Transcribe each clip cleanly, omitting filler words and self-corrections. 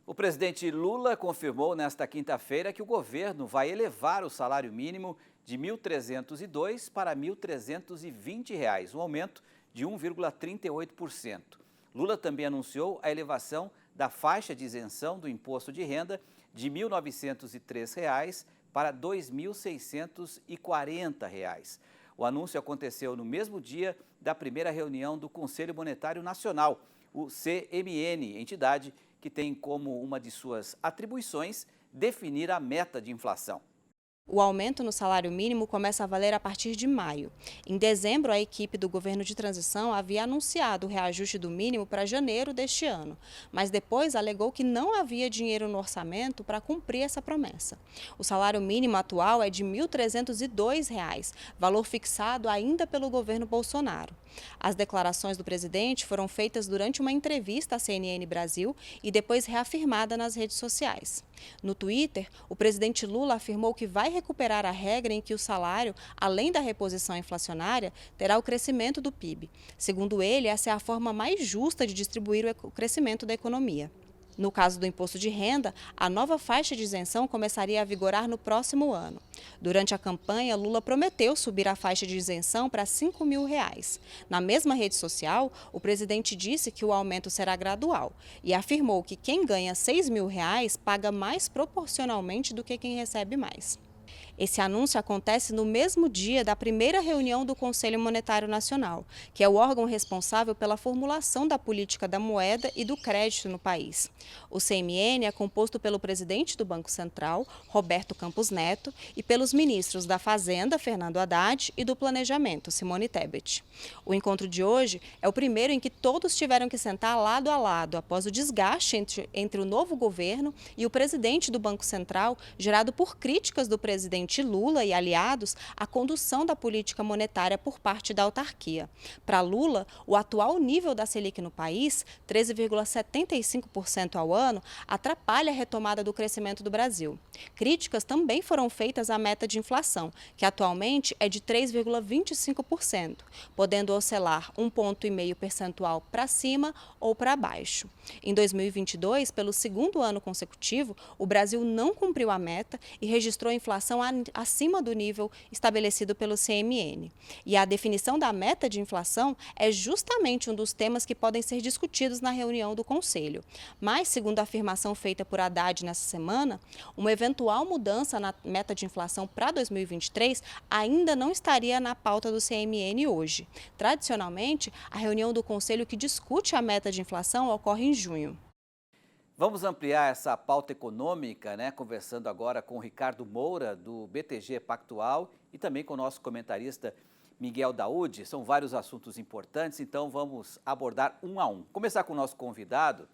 O presidente Lula confirmou nesta quinta-feira que o governo vai elevar o salário mínimo de R$ 1.302 para R$ 1.320, um aumento de 1,38%. Lula também anunciou a elevação da faixa de isenção do imposto de renda de R$ 1.903 para R$ 2.640. O anúncio aconteceu no mesmo dia da primeira reunião do Conselho Monetário Nacional, o CMN, entidade que tem como uma de suas atribuições definir a meta de inflação. O aumento no salário mínimo começa a valer a partir de maio. Em dezembro, a equipe do governo de transição havia anunciado o reajuste do mínimo para janeiro deste ano, mas depois alegou que não havia dinheiro no orçamento para cumprir essa promessa. O salário mínimo atual é de R$ 1.302, valor fixado ainda pelo governo Bolsonaro. As declarações do presidente foram feitas durante uma entrevista à CNN Brasil e depois reafirmada nas redes sociais. No Twitter, o presidente Lula afirmou que vai recuperar a regra em que o salário, além da reposição inflacionária, terá o crescimento do PIB. Segundo ele, essa é a forma mais justa de distribuir o crescimento da economia. No caso do imposto de renda, a nova faixa de isenção começaria a vigorar no próximo ano. Durante a campanha, Lula prometeu subir a faixa de isenção para R$ 5.000. Na mesma rede social, o presidente disse que o aumento será gradual e afirmou que quem ganha R$ 6.000 paga mais proporcionalmente do que quem recebe mais. Esse anúncio acontece no mesmo dia da primeira reunião do Conselho Monetário Nacional, que é o órgão responsável pela formulação da política da moeda e do crédito no país. O CMN é composto pelo presidente do Banco Central, Roberto Campos Neto, e pelos ministros da Fazenda, Fernando Haddad, e do Planejamento, Simone Tebet. O encontro de hoje é o primeiro em que todos tiveram que sentar lado a lado após o desgaste entre o novo governo e o presidente do Banco Central, gerado por críticas do presidente Lula e aliados à condução da política monetária por parte da autarquia. Para Lula, o atual nível da Selic no país, 13,75% ao ano, atrapalha a retomada do crescimento do Brasil. Críticas também foram feitas à meta de inflação, que atualmente é de 3,25%, podendo oscilar 1,5 ponto percentual para cima ou para baixo. Em 2022, pelo segundo ano consecutivo, o Brasil não cumpriu a meta e registrou inflação acima do nível estabelecido pelo CMN. E a definição da meta de inflação é justamente um dos temas que podem ser discutidos na reunião do Conselho. Mas, segundo a afirmação feita por Haddad nessa semana, uma eventual mudança na meta de inflação para 2023 ainda não estaria na pauta do CMN hoje. Tradicionalmente, a reunião do Conselho que discute a meta de inflação ocorre em junho. Vamos ampliar essa pauta econômica, né? Conversando agora com o Ricardo Moura, do BTG Pactual, e também com o nosso comentarista Miguel Daúde. São vários assuntos importantes, então vamos abordar um a um. Começar com o nosso convidado,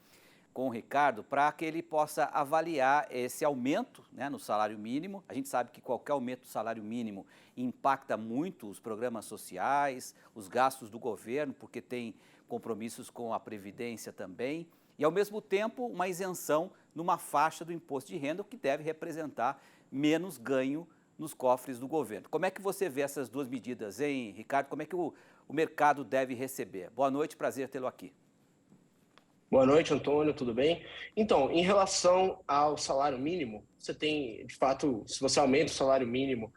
com o Ricardo, para que ele possa avaliar esse aumento, né, no salário mínimo. A gente sabe que qualquer aumento do salário mínimo impacta muito os programas sociais, os gastos do governo, porque tem compromissos com a Previdência também. E, ao mesmo tempo, uma isenção numa faixa do imposto de renda, o que deve representar menos ganho nos cofres do governo. Como é que você vê essas duas medidas, hein, Ricardo? Como é que o mercado deve receber? Boa noite, prazer tê-lo aqui. Boa noite, Antônio, tudo bem? Então, em relação ao salário mínimo, você tem, de fato, se você aumenta o salário mínimo,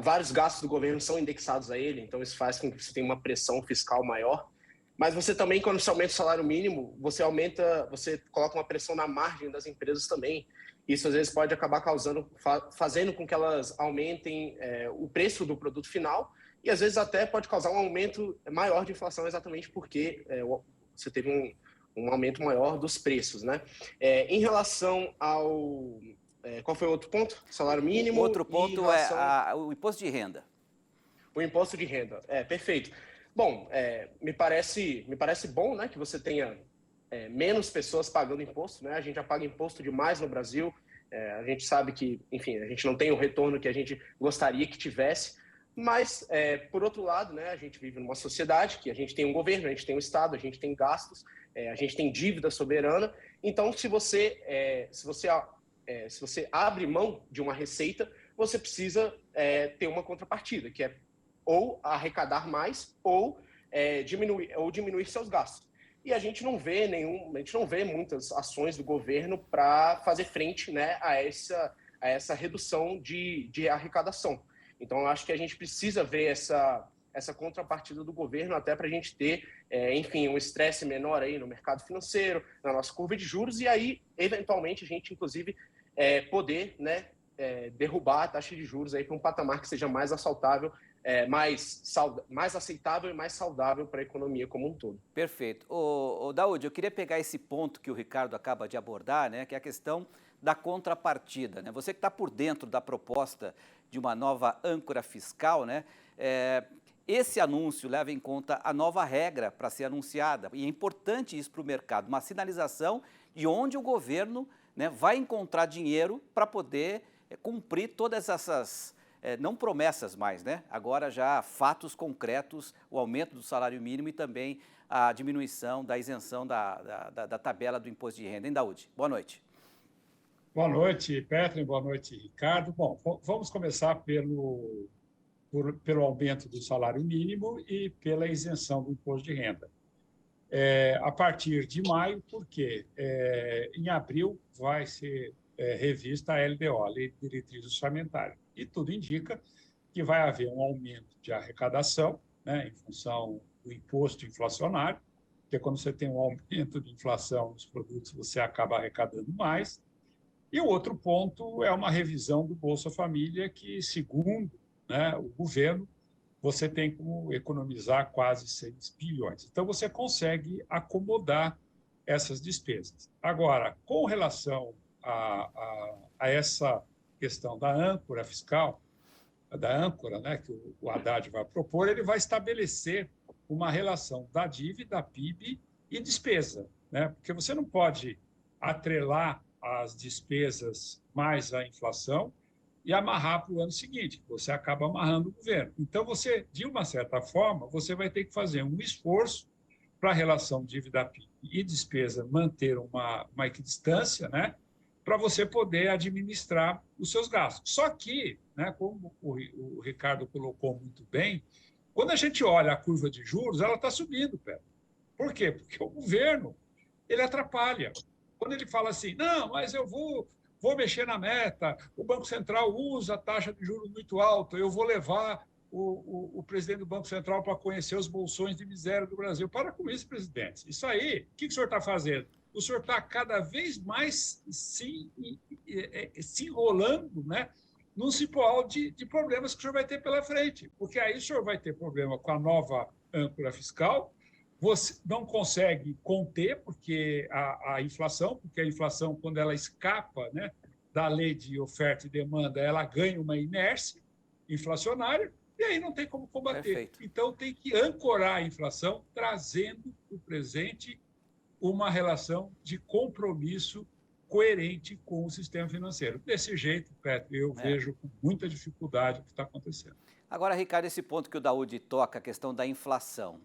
vários gastos do governo são indexados a ele, então isso faz com que você tenha uma pressão fiscal maior. Mas você também, quando você aumenta o salário mínimo, você coloca uma pressão na margem das empresas também. Isso às vezes pode acabar fazendo com que elas aumentem o preço do produto final e às vezes até pode causar um aumento maior de inflação exatamente porque você teve um aumento maior dos preços, né? Em relação ao... qual foi o outro ponto? Salário mínimo. O outro ponto é o imposto de renda. O imposto de renda, perfeito. Bom, me parece bom, né, que você tenha menos pessoas pagando imposto, né? A gente já paga imposto demais no Brasil. A gente sabe que, enfim, a gente não tem o retorno que a gente gostaria que tivesse. Mas, por outro lado, né, a gente vive numa sociedade que a gente tem um governo, a gente tem um Estado, a gente tem gastos, a gente tem dívida soberana. Então, se você abre mão de uma receita, você precisa ter uma contrapartida, que é ou arrecadar mais ou diminuir seus gastos. e a gente não vê muitas ações do governo para fazer frente, né, a essa redução de arrecadação. Então, eu acho que a gente precisa ver essa contrapartida do governo até para a gente ter, enfim, um estresse menor aí no mercado financeiro, na nossa curva de juros, e aí, eventualmente, a gente, inclusive, poder, né, derrubar a taxa de juros aí para um patamar que seja mais assaltável, mais aceitável e mais saudável para a economia como um todo. Perfeito. Daúde, eu queria pegar esse ponto que o Ricardo acaba de abordar, né, que é a questão da contrapartida, né? Você que está por dentro da proposta de uma nova âncora fiscal, né, esse anúncio leva em conta a nova regra para ser anunciada, e é importante isso para o mercado, uma sinalização de onde o governo, né, vai encontrar dinheiro para poder cumprir todas essas, não promessas mais, né? Agora já fatos concretos, o aumento do salário mínimo e também a diminuição da isenção da tabela do imposto de renda. Hein, Daúde? Boa noite. Boa noite, Petri. Boa noite, Ricardo. Bom, vamos começar pelo aumento do salário mínimo e pela isenção do imposto de renda. A partir de maio, porque em abril vai ser revista a LDO, a Lei de Diretrizes Orçamentárias, e tudo indica que vai haver um aumento de arrecadação, né, em função do imposto inflacionário, porque quando você tem um aumento de inflação nos produtos, você acaba arrecadando mais. E o outro ponto é uma revisão do Bolsa Família, que, segundo, né, o governo, você tem como economizar quase 6 bilhões. Então, você consegue acomodar essas despesas. Agora, com relação a essa questão da âncora fiscal, né, que o Haddad vai propor, ele vai estabelecer uma relação da dívida, PIB e despesa, né? Porque você não pode atrelar as despesas mais a inflação e amarrar para o ano seguinte, você acaba amarrando o governo. Então, você, de uma certa forma, você vai ter que fazer um esforço para a relação dívida-PIB e despesa manter uma equidistância, né, para você poder administrar os seus gastos. Só que, né, como o Ricardo colocou muito bem, quando a gente olha a curva de juros, ela está subindo, Pedro. Por quê? Porque o governo ele atrapalha. Quando ele fala assim, não, mas eu vou mexer na meta, o Banco Central usa a taxa de juros muito alta, eu vou levar o presidente do Banco Central para conhecer os bolsões de miséria do Brasil. Para com isso, presidente. Isso aí, o que o senhor está fazendo? O senhor está cada vez mais se enrolando, né, num cipoal de problemas que o senhor vai ter pela frente, porque aí o senhor vai ter problema com a nova âncora fiscal, você não consegue conter porque a inflação, quando ela escapa, né, da lei de oferta e demanda, ela ganha uma inércia inflacionária e aí não tem como combater. Perfeito. Então tem que ancorar a inflação, trazendo para o presente uma relação de compromisso coerente com o sistema financeiro. Desse jeito, Petro, eu vejo com muita dificuldade o que está acontecendo. Agora, Ricardo, esse ponto que o Daúde toca, a questão da inflação.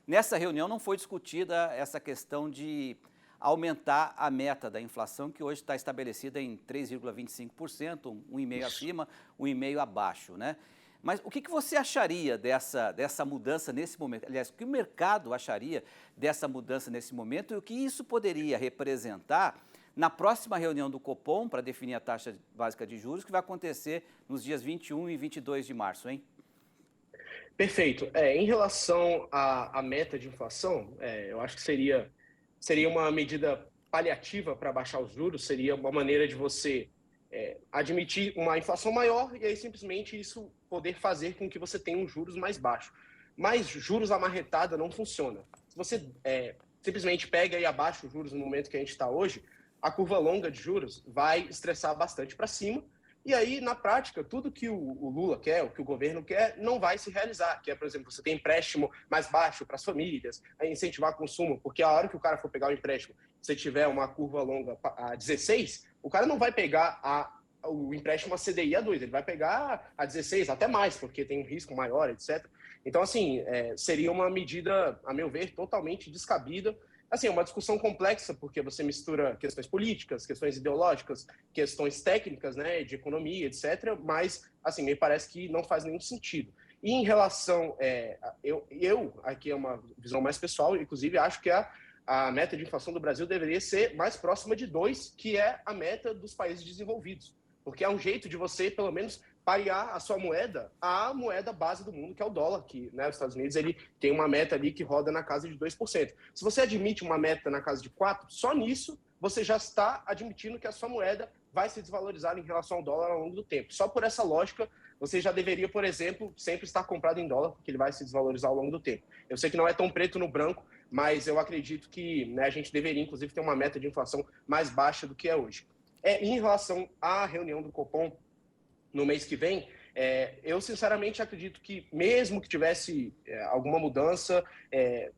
Nessa reunião não foi discutida essa questão de aumentar a meta da inflação, que hoje está estabelecida em 3,25%, 1,5% acima, 1,5% abaixo, né? Mas o que você acharia dessa mudança nesse momento? Aliás, o que o mercado acharia dessa mudança nesse momento e o que isso poderia representar na próxima reunião do Copom para definir a taxa básica de juros, que vai acontecer nos dias 21 e 22 de março, hein? Perfeito. Em relação à meta de inflação, eu acho que seria uma medida paliativa para baixar os juros, seria uma maneira de você admitir uma inflação maior e aí simplesmente isso poder fazer com que você tenha um juros mais baixo. Mas juros amarretada não funciona. Se você simplesmente pega e abaixa os juros no momento que a gente está hoje, a curva longa de juros vai estressar bastante para cima. E aí, na prática, tudo que o Lula quer, o que o governo quer, não vai se realizar. Que é, por exemplo, você tem empréstimo mais baixo para as famílias, incentivar consumo, porque a hora que o cara for pegar o empréstimo, se tiver uma curva longa a 16, o cara não vai pegar o empréstimo a CDI a 2, ele vai pegar a 16, até mais, porque tem um risco maior, etc. Então, assim, seria uma medida, a meu ver, totalmente descabida. Assim, é uma discussão complexa, porque você mistura questões políticas, questões ideológicas, questões técnicas, né, de economia, etc., mas, assim, me parece que não faz nenhum sentido. E em relação, aqui é uma visão mais pessoal, inclusive acho que a meta de inflação do Brasil deveria ser mais próxima de 2, que é a meta dos países desenvolvidos. Porque é um jeito de você, pelo menos, parear a sua moeda à moeda base do mundo, que é o dólar, que, né, os Estados Unidos ele tem uma meta ali que roda na casa de 2%. Se você admite uma meta na casa de 4%, só nisso você já está admitindo que a sua moeda vai se desvalorizar em relação ao dólar ao longo do tempo. Só por essa lógica, você já deveria, por exemplo, sempre estar comprado em dólar, porque ele vai se desvalorizar ao longo do tempo. Eu sei que não é tão preto no branco, mas eu acredito que, né, a gente deveria, inclusive, ter uma meta de inflação mais baixa do que é hoje. Em relação à reunião do Copom no mês que vem, eu sinceramente acredito que, mesmo que tivesse alguma mudança,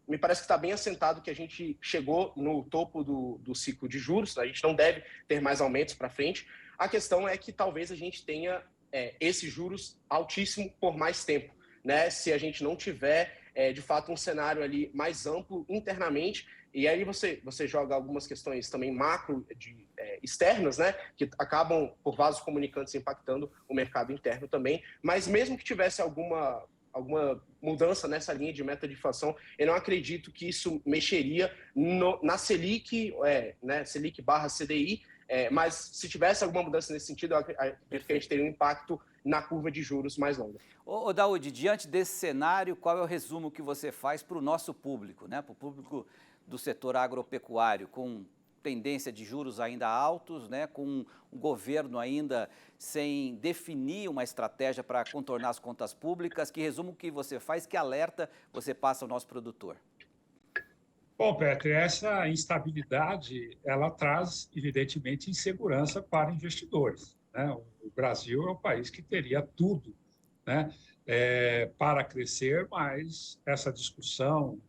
me parece que está bem assentado que a gente chegou no topo do ciclo de juros, a gente não deve ter mais aumentos para frente. A questão é que talvez a gente tenha esses juros altíssimos por mais tempo, né? Se a gente não tiver, de fato, um cenário ali mais amplo internamente. E aí você joga algumas questões também macro externas, né, que acabam por vasos comunicantes impactando o mercado interno também. Mas mesmo que tivesse alguma mudança nessa linha de meta de inflação, eu não acredito que isso mexeria na Selic, né, Selic / CDI, mas se tivesse alguma mudança nesse sentido, eu acredito que a gente teria um impacto na curva de juros mais longa. Ô Daúde, diante desse cenário, qual é o resumo que você faz para o nosso público, né, para o público do setor agropecuário, com tendência de juros ainda altos, né, com o governo ainda sem definir uma estratégia para contornar as contas públicas? Que resumo que você faz, que alerta você passa ao nosso produtor? Bom, Petri, essa instabilidade, ela traz, evidentemente, insegurança para investidores, né? O Brasil é um país que teria tudo, né, para crescer, mas essa discussão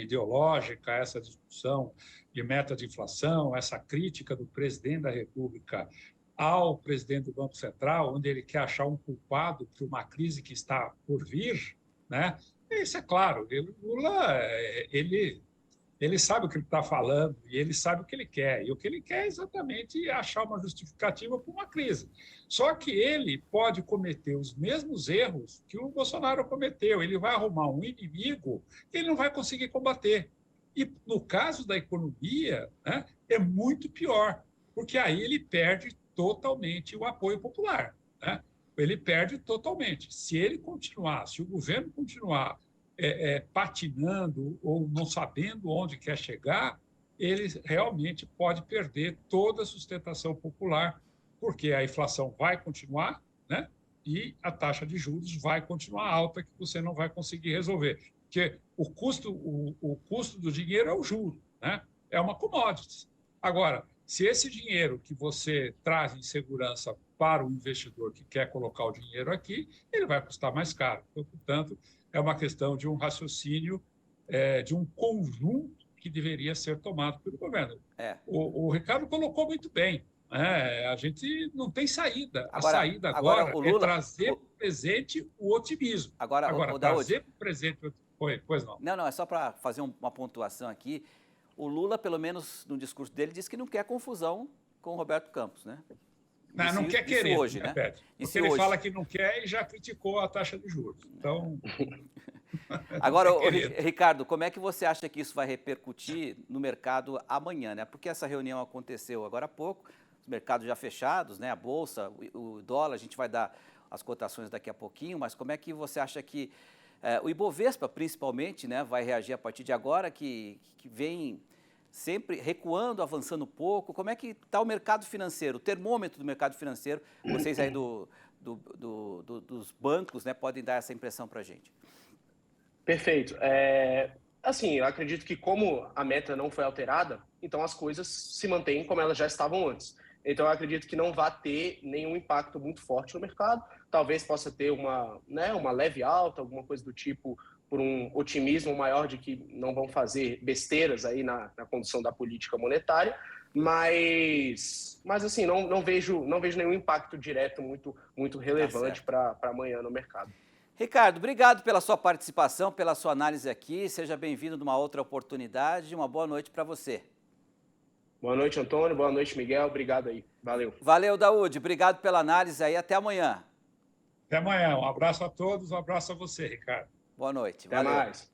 ideológica, essa discussão de meta de inflação, essa crítica do presidente da República ao presidente do Banco Central, onde ele quer achar um culpado por uma crise que está por vir, né? Isso é claro, o Lula, ele sabe o que ele está falando e ele sabe o que ele quer. E o que ele quer é exatamente achar uma justificativa para uma crise. Só que ele pode cometer os mesmos erros que o Bolsonaro cometeu. Ele vai arrumar um inimigo que ele não vai conseguir combater. E no caso da economia, né, é muito pior, porque aí ele perde totalmente o apoio popular, né? Ele perde totalmente. Se ele continuar, se o governo continuar patinando ou não sabendo onde quer chegar, ele realmente pode perder toda a sustentação popular, porque a inflação vai continuar, né? E a taxa de juros vai continuar alta, que você não vai conseguir resolver. Porque o custo do dinheiro é o juro, né? É uma commodity. Agora, se esse dinheiro que você traz em segurança para o investidor que quer colocar o dinheiro aqui, ele vai custar mais caro. Então, portanto, é uma questão de um raciocínio, de um conjunto que deveria ser tomado pelo governo. O Ricardo colocou muito bem, né? A gente não tem saída. A saída agora o Lula, é trazer para o presente o otimismo. Agora trazer para o presente... Pois não. Não, é só para fazer uma pontuação aqui. O Lula, pelo menos no discurso dele, disse que não quer confusão com o Roberto Campos, né? Não quer querer, hoje, né? Porque ele fala que não quer e já criticou a taxa de juros. Então... Agora, Ricardo, como é que você acha que isso vai repercutir no mercado amanhã, né? Porque essa reunião aconteceu agora há pouco, os mercados já fechados, né? A Bolsa, o dólar, a gente vai dar as cotações daqui a pouquinho, mas como é que você acha que o Ibovespa, principalmente, né, vai reagir a partir de agora, que vem sempre recuando, avançando pouco? Como é que está o mercado financeiro, o termômetro do mercado financeiro? Vocês aí dos bancos, né, podem dar essa impressão para a gente. Perfeito. Assim, eu acredito que como a meta não foi alterada, então as coisas se mantêm como elas já estavam antes. Então eu acredito que não vai ter nenhum impacto muito forte no mercado. Talvez possa ter uma leve alta, alguma coisa do tipo, por um otimismo maior de que não vão fazer besteiras aí na condução da política monetária, mas assim, não vejo nenhum impacto direto muito relevante para amanhã no mercado. Ricardo, obrigado pela sua participação, pela sua análise aqui. Seja bem-vindo numa outra oportunidade. Uma boa noite para você. Boa noite, Antônio. Boa noite, Miguel. Obrigado aí. Valeu. Valeu, Daúde. Obrigado pela análise aí. Até amanhã. Até amanhã. Um abraço a todos, um abraço a você, Ricardo. Boa noite. Até Valeu. mais.